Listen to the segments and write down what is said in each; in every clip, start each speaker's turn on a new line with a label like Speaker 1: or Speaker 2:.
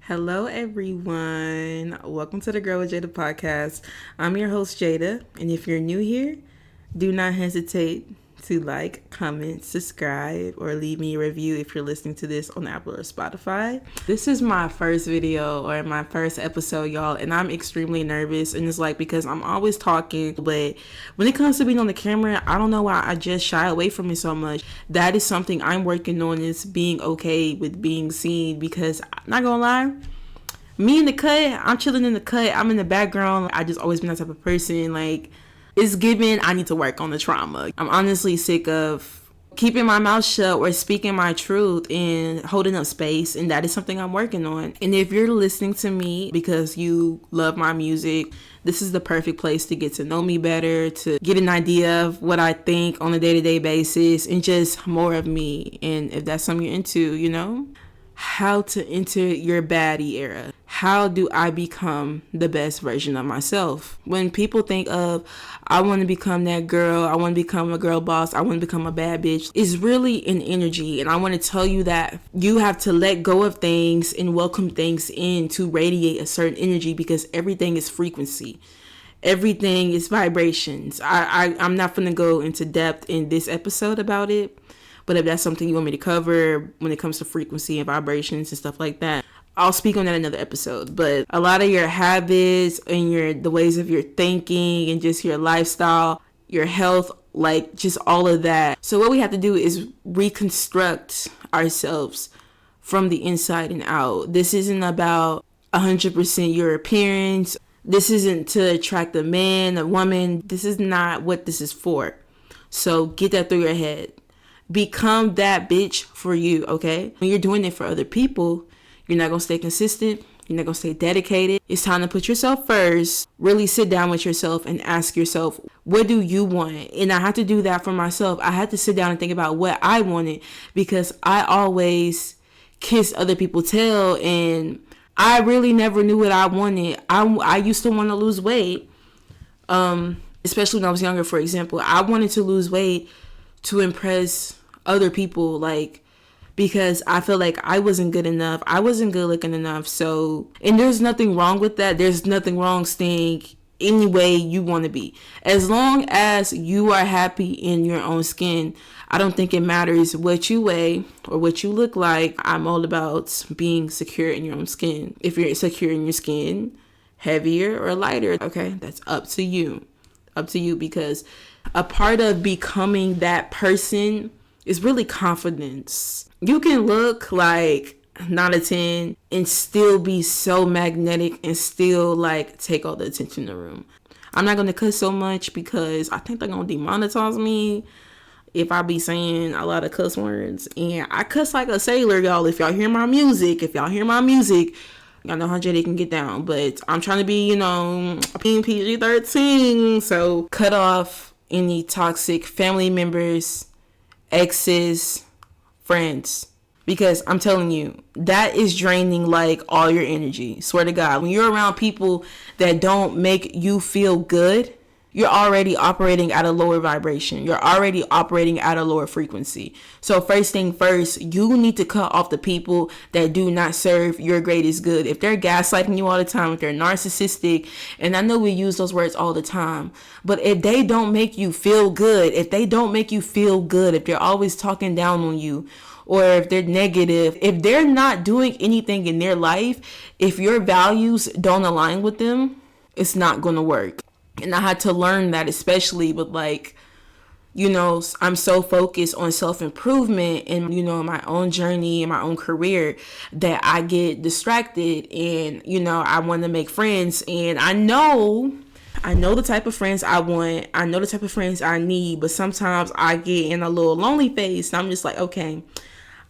Speaker 1: Hello, everyone. Welcome to the Girl with Jada podcast. I'm your host, Jada. And if you're new here, do not hesitate to like, comment, subscribe, or leave me a review if you're listening to this on Apple or Spotify. This is my first video or my first episode, y'all, and I'm extremely nervous. And it's like because I'm always talking, but when it comes to being on the camera, I don't know why I just shy away from it so much. That is something I'm working on, is being okay with being seen, because I'm not gonna lie, me in the cut, I'm chilling in the cut, I'm in the background. I just always been that type of person. Like, it's given I need to work on the trauma. I'm honestly sick of keeping my mouth shut or speaking my truth and holding up space, and that is something I'm working on. And if you're listening to me because you love my music, this is the perfect place to get to know me better, to get an idea of what I think on a day-to-day basis, and just more of me. And if that's something you're into, how to enter your baddie era. How do I become the best version of myself? When people think of, I want to become that girl, I want to become a girl boss, I want to become a bad bitch, it's really an energy. And I want to tell you that you have to let go of things and welcome things in to radiate a certain energy, because everything is frequency. Everything is vibrations. I'm not going to go into depth in this episode about it. But if that's something you want me to cover when it comes to frequency and vibrations and stuff like that, I'll speak on that in another episode. But a lot of your habits and the ways of your thinking and just your lifestyle, your health, like just all of that. So what we have to do is reconstruct ourselves from the inside and out. This isn't about 100% your appearance. This isn't to attract a man, a woman. This is not what this is for. So get that through your head. Become that bitch for you, okay? When you're doing it for other people, you're not going to stay consistent. You're not going to stay dedicated. It's time to put yourself first. Really sit down with yourself and ask yourself, what do you want? And I had to do that for myself. I had to sit down and think about what I wanted, because I always kissed other people's tail, and I really never knew what I wanted. I used to want to lose weight, especially when I was younger, for example. I wanted to lose weight to impress other people, like, because I feel like I wasn't good enough. I wasn't good looking enough. So, and there's nothing wrong with that. There's nothing wrong staying any way you want to be. As long as you are happy in your own skin, I don't think it matters what you weigh or what you look like. I'm all about being secure in your own skin. If you're secure in your skin, heavier or lighter, okay, that's up to you. Up to you, because a part of becoming that person is really confidence. You can look like 9 out of 10 and still be so magnetic and still like take all the attention in the room. I'm not going to cuss so much because I think they're going to demonetize me if I be saying a lot of cuss words. And I cuss like a sailor, y'all. If y'all hear my music, y'all know how Jada can get down. But I'm trying to be, PG-13. So cut off any toxic family members, exes, friends. Because I'm telling you, that is draining like all your energy. Swear to God. When you're around people that don't make you feel good, you're already operating at a lower vibration. You're already operating at a lower frequency. So first thing first, you need to cut off the people that do not serve your greatest good. If they're gaslighting you all the time, if they're narcissistic, and I know we use those words all the time, but if they don't make you feel good, if they're always talking down on you, or if they're negative, if they're not doing anything in their life, if your values don't align with them, it's not going to work. And I had to learn that, especially with I'm so focused on self-improvement and, my own journey and my own career, that I get distracted and, I want to make friends. And I know the type of friends I want. I know the type of friends I need. But sometimes I get in a little lonely phase. And I'm just like, okay,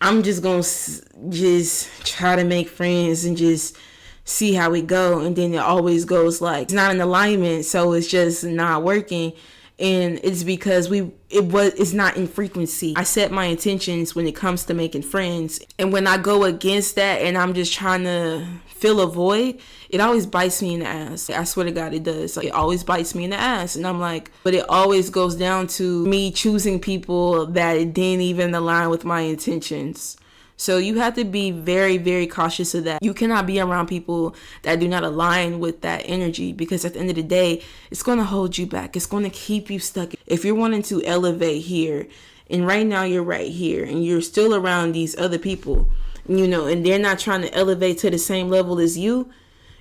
Speaker 1: I'm just going to just try to make friends and just see how it go. And then it always goes like it's not in alignment, so it's just not working. And it's because it's not in frequency. I set my intentions when it comes to making friends, and when I go against that and I'm just trying to fill a void, it always bites me in the ass. I swear to God, it does. It always bites me in the ass. And I'm like, but it always goes down to me choosing people that didn't even align with my intentions. So you have to be very, very cautious of that. You cannot be around people that do not align with that energy, because at the end of the day, it's going to hold you back. It's going to keep you stuck. If you're wanting to elevate here, and right now you're right here, and you're still around these other people, and they're not trying to elevate to the same level as you,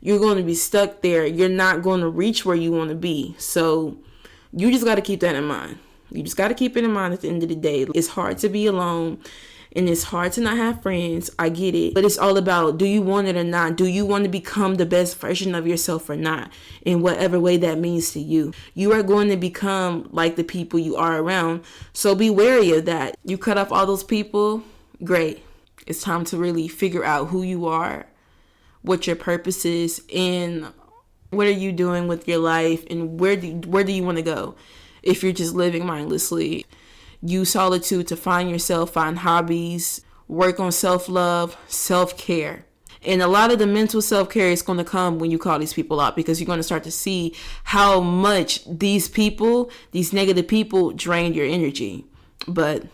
Speaker 1: you're going to be stuck there. You're not going to reach where you want to be. So you just got to keep that in mind. You just got to keep it in mind at the end of the day. It's hard to be alone. And it's hard to not have friends. I get it. But it's all about, do you want it or not? Do you want to become the best version of yourself or not? In whatever way that means to you. You are going to become like the people you are around. So be wary of that. You cut off all those people, great. It's time to really figure out who you are, what your purpose is, and what are you doing with your life, and where do you want to go if you're just living mindlessly. Use solitude to find yourself, find hobbies, work on self-love, self-care. And a lot of the mental self-care is going to come when you call these people out, because you're going to start to see how much these negative people drain your energy. But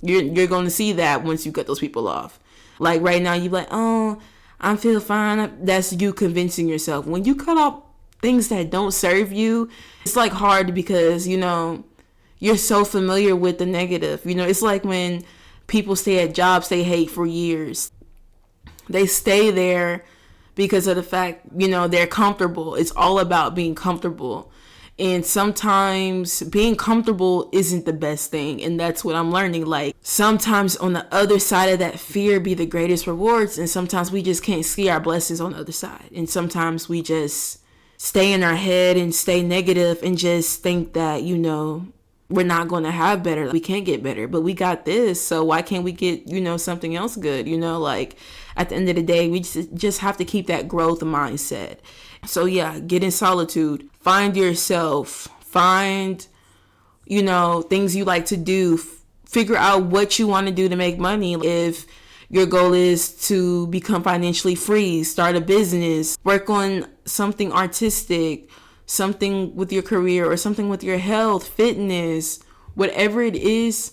Speaker 1: you're going to see that once you cut those people off. Like right now, you're like, oh, I feel fine. That's you convincing yourself. When you cut off things that don't serve you, it's like hard because, you're so familiar with the negative. It's like when people stay at jobs they hate for years. They stay there because of the fact, they're comfortable. It's all about being comfortable. And sometimes being comfortable isn't the best thing. And that's what I'm learning. Like, sometimes on the other side of that fear be the greatest rewards. And sometimes we just can't see our blessings on the other side. And sometimes we just stay in our head and stay negative and just think that, we're not going to have better. We can't get better, but we got this. So why can't we get, something else good? Like at the end of the day, we just have to keep that growth mindset. So yeah, get in solitude, find yourself, find, things you like to do, figure out what you want to do to make money. If your goal is to become financially free, start a business, work on something artistic, something with your career or something with your health, fitness, whatever it is,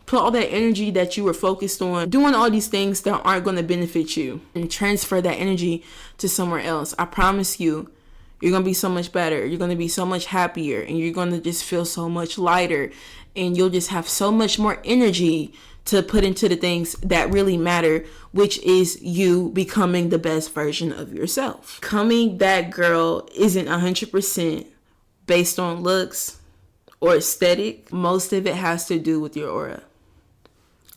Speaker 1: put all that energy that you were focused on doing all these things that aren't going to benefit you and transfer that energy to somewhere else. I promise you, you're going to be so much better. You're going to be so much happier, and you're going to just feel so much lighter, and you'll just have so much more energy to put into the things that really matter, which is you becoming the best version of yourself. Becoming that girl isn't 100% based on looks or aesthetic. Most of it has to do with your aura.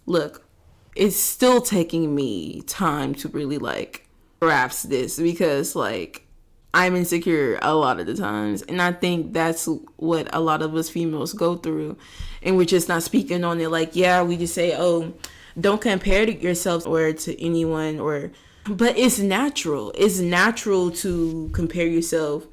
Speaker 1: Look, it's still taking me time to really grasp this, because I'm insecure a lot of the times, and I think that's what a lot of us females go through, and we're just not speaking on it. We just say, oh, don't compare to yourself or to anyone, but it's natural. It's natural to compare yourself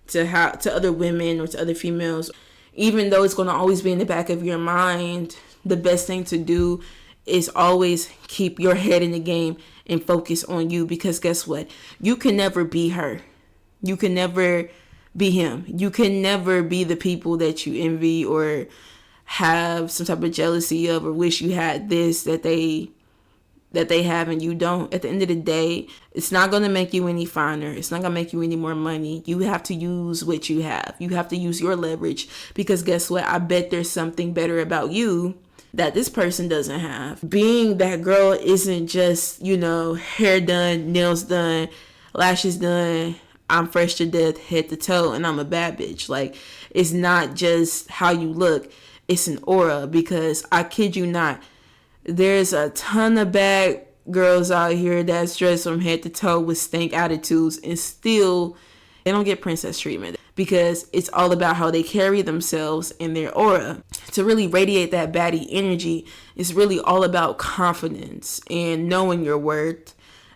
Speaker 1: to other women or to other females, even though it's going to always be in the back of your mind. The best thing to do is always keep your head in the game and focus on you, because guess what? You can never be her. You can never be him. You can never be the people that you envy or have some type of jealousy of, or wish you had this that they have and you don't. At the end of the day, it's not going to make you any finer. It's not going to make you any more money. You have to use what you have. You have to use your leverage, because guess what? I bet there's something better about you that this person doesn't have. Being that girl isn't just, hair done, nails done, lashes done, I'm fresh to death, head to toe, and I'm a bad bitch. It's not just how you look. It's an aura, because I kid you not, there's a ton of bad girls out here that's dressed from head to toe with stank attitudes, and still they don't get princess treatment, because it's all about how they carry themselves and their aura. To really radiate that baddie energy is really all about confidence and knowing your worth,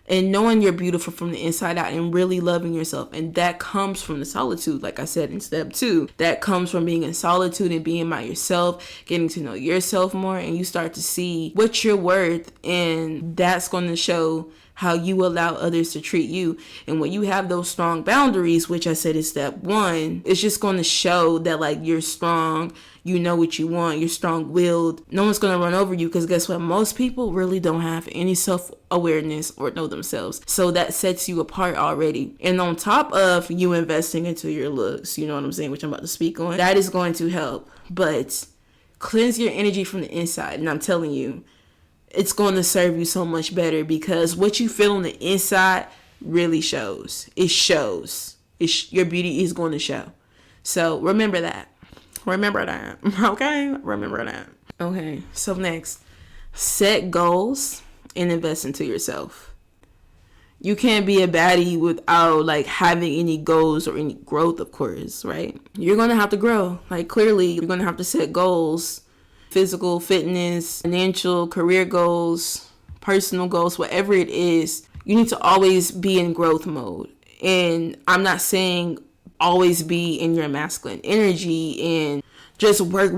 Speaker 1: and knowing you're beautiful from the inside out, and really loving yourself. And that comes from the solitude, like I said in step 2. That comes from being in solitude and being by yourself, getting to know yourself more, and you start to see what you're worth, and that's going to show how you allow others to treat you. And when you have those strong boundaries, which I said is step one, it's just going to show that like you're strong, you know what you want, you're strong-willed. No one's going to run over you, because guess what? Most people really don't have any self-awareness or know themselves. So that sets you apart already. And on top of you investing into your looks, you know what I'm saying, which I'm about to speak on, that is going to help. But cleanse your energy from the inside. And I'm telling you, it's going to serve you so much better, because what you feel on the inside really shows. It shows. Your beauty is going to show. So remember that. Remember that. Okay? Remember that. Okay. So next, set goals and invest into yourself. You can't be a baddie without like having any goals or any growth, of course, right? You're going to have to grow. Like clearly, you're going to have to set goals. Physical, fitness, financial, career goals, personal goals, whatever it is, you need to always be in growth mode. And I'm not saying always be in your masculine energy and just work.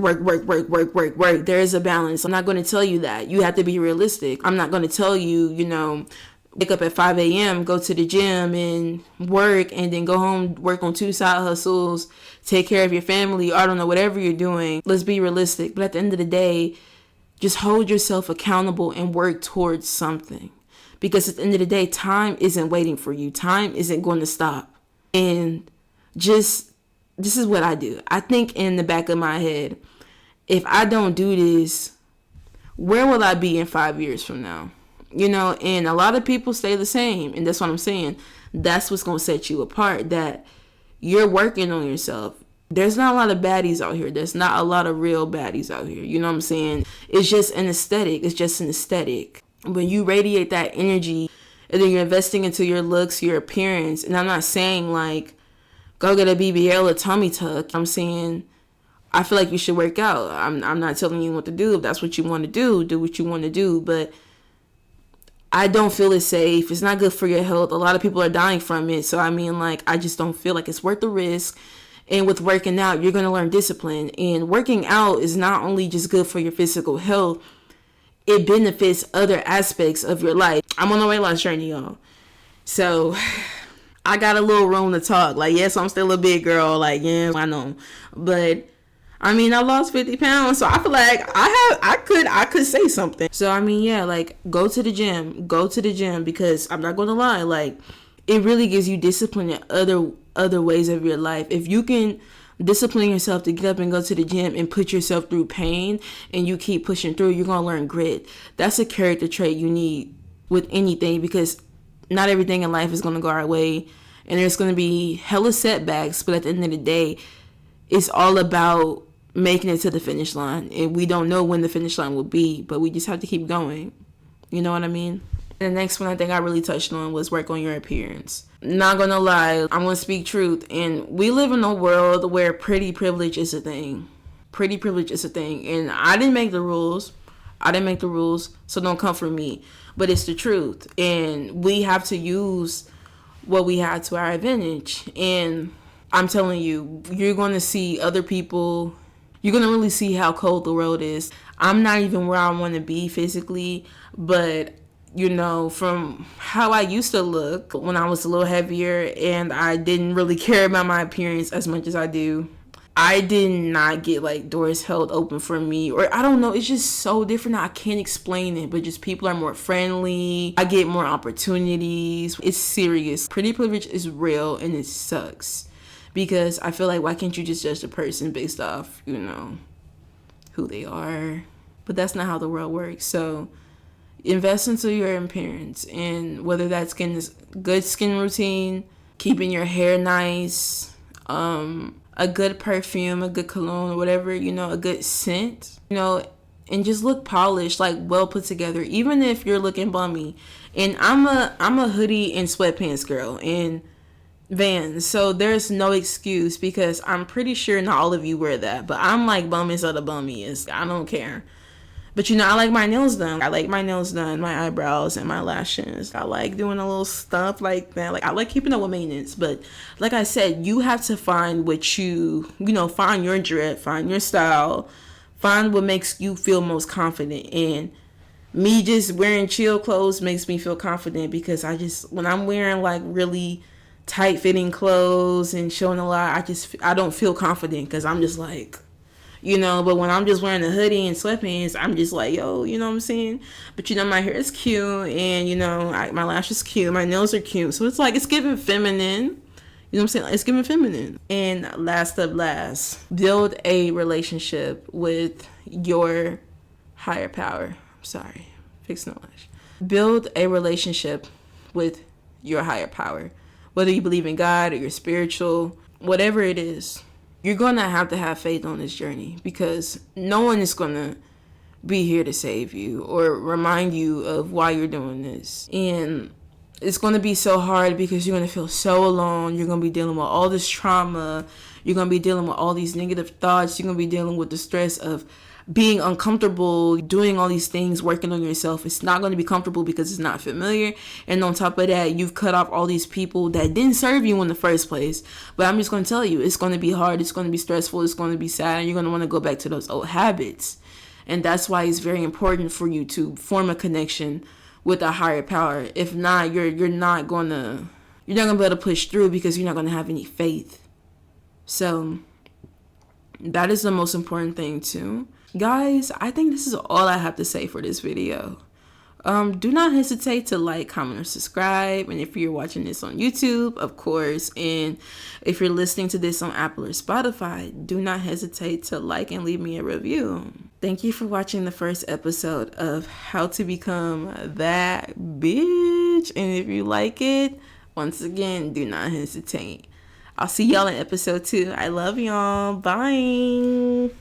Speaker 1: There is a balance. I'm not going to tell you that. You have to be realistic. I'm not going to tell you, wake up at 5 a.m., go to the gym and work, and then go home, work on 2 side hustles, take care of your family, I don't know, whatever you're doing. Let's be realistic. But at the end of the day, just hold yourself accountable and work towards something. Because at the end of the day, time isn't waiting for you. Time isn't going to stop. And this is what I do. I think in the back of my head, if I don't do this, where will I be in 5 years from now? And a lot of people stay the same. And that's what I'm saying. That's what's going to set you apart, that you're working on yourself. There's not a lot of baddies out here. There's not a lot of real baddies out here. You know what I'm saying? It's just an aesthetic. It's just an aesthetic. When you radiate that energy and then you're investing into your looks, your appearance. And I'm not saying like, go get a BBL or tummy tuck. I'm saying, I feel like you should work out. I'm not telling you what to do. If that's what you want to do what you want to do. But I don't feel it's safe. It's not good for your health. A lot of people are dying from it. So, I just don't feel like it's worth the risk. And with working out, you're going to learn discipline. And working out is not only just good for your physical health, it benefits other aspects of your life. I'm on a weight loss journey, y'all. So, I got a little room to talk. Yes, I'm still a big girl. Yeah, I know. But I lost 50 pounds, so I feel like I could say something. So, go to the gym, because I'm not going to lie, it really gives you discipline in other ways of your life. If you can discipline yourself to get up and go to the gym and put yourself through pain, and you keep pushing through, you're going to learn grit. That's a character trait you need with anything, because not everything in life is going to go our way, and there's going to be hella setbacks, but at the end of the day, it's all about making it to the finish line. And we don't know when the finish line will be, but we just have to keep going. You know what I mean? The next one I think I really touched on was work on your appearance. Not gonna lie, I'm gonna speak truth. And we live in a world where pretty privilege is a thing. Pretty privilege is a thing. And I didn't make the rules, so don't come for me. But it's the truth. And we have to use what we have to our advantage. And I'm telling you, you're going to see other people. You're going to really see how cold the world is. I'm not even where I want to be physically, but from how I used to look when I was a little heavier and I didn't really care about my appearance as much as I do, I did not get doors held open for me, or I don't know, it's just so different. I can't explain it, but just people are more friendly. I get more opportunities. It's serious. Pretty privilege is real, and it sucks. Because I feel like, why can't you just judge a person based off, who they are? But that's not how the world works. So invest into your appearance. And whether that's good skin routine, keeping your hair nice, a good perfume, a good cologne, whatever, a good scent, and just look polished, well put together, even if you're looking bummy. And I'm a hoodie and sweatpants girl. And Vans, so there's no excuse, because I'm pretty sure not all of you wear that, but I'm bummies of the bummiest. I don't care. But I like my nails done. My eyebrows and my lashes. I like doing a little stuff like that. I like keeping up with maintenance. But like I said, you have to find what find your drip, find your style, find what makes you feel most confident, and me just wearing chill clothes makes me feel confident, because when I'm wearing like really tight fitting clothes and showing a lot, I don't feel confident, because I'm just like, but when I'm just wearing a hoodie and sweatpants, I'm just like, yo, you know what I'm saying? But my hair is cute, and my lashes cute, my nails are cute, so it's like, it's giving feminine. You know what I'm saying? It's giving feminine. And last of last, build a relationship with your higher power. Sorry, fix no lash. Build a relationship with your higher power. Whether you believe in God or you're spiritual, whatever it is, you're going to have faith on this journey, because no one is going to be here to save you or remind you of why you're doing this. And it's going to be so hard, because you're going to feel so alone. You're going to be dealing with all this trauma. You're going to be dealing with all these negative thoughts. You're going to be dealing with the stress of being uncomfortable, doing all these things, working on yourself. It's not going to be comfortable because it's not familiar. And on top of that, you've cut off all these people that didn't serve you in the first place. But I'm just going to tell you, it's going to be hard. It's going to be stressful. It's going to be sad. And you're going to want to go back to those old habits. And that's why it's very important for you to form a connection with a higher power. If not, you're not gonna be able to push through, because you're not gonna have any faith. So that is the most important thing too. Guys, I think this is all I have to say for this video. Do not hesitate to like, comment, or subscribe. And if you're watching this on YouTube, of course, and if you're listening to this on Apple or Spotify, do not hesitate to like and leave me a review. Thank you for watching the first episode of How to Become That Bitch. And if you like it, once again, do not hesitate. I'll see y'all in episode 2. I love y'all. Bye.